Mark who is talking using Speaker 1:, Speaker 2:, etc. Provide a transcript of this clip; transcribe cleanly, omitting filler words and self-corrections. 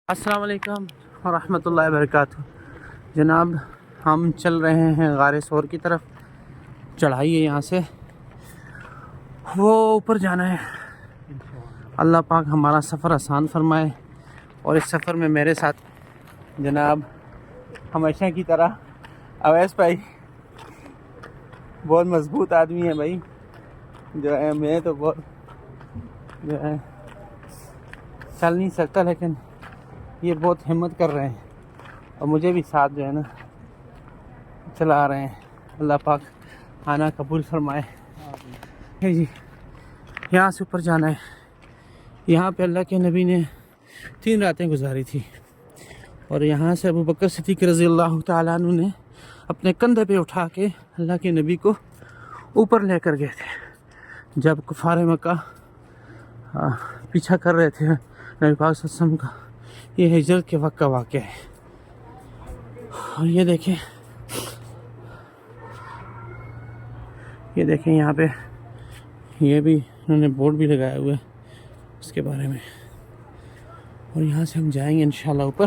Speaker 1: السلام علیکم ورحمۃ اللہ وبرکاتہ۔ جناب ہم چل رہے ہیں غار ثور کی طرف، چڑھائی ہے یہاں سے، وہ اوپر جانا ہے۔ اللہ پاک ہمارا سفر آسان فرمائے، اور اس سفر میں میرے ساتھ جناب ہمیشہ کی طرح اویس بھائی بہت مضبوط آدمی ہے بھائی، جو ہے میں تو بہت جو ہے چل نہیں سکتا، لیکن یہ بہت ہمت کر رہے ہیں اور مجھے بھی ساتھ جو ہے نا چلا رہے ہیں۔ اللہ پاک آنا قبول فرمائے۔ جی یہاں سے اوپر جانا ہے۔ یہاں پہ اللہ کے نبی نے 3 راتیں گزاری تھی، اور یہاں سے ابو بکر صدیق رضی اللہ تعالیٰ عنہ نے اپنے کندھے پہ اٹھا کے اللہ کے نبی کو اوپر لے کر گئے تھے، جب کفار مکہ پیچھا کر رہے تھے نبی پاک صلی اللہ علیہ وسلم کا۔ یہ ہجرت کے وقت کا واقعہ ہے، اور یہ دیکھیں یہاں پہ یہ بھی انہوں نے بورڈ بھی لگایا ہوا ہے اس کے بارے میں، اور یہاں سے ہم جائیں گے انشاءاللہ اوپر۔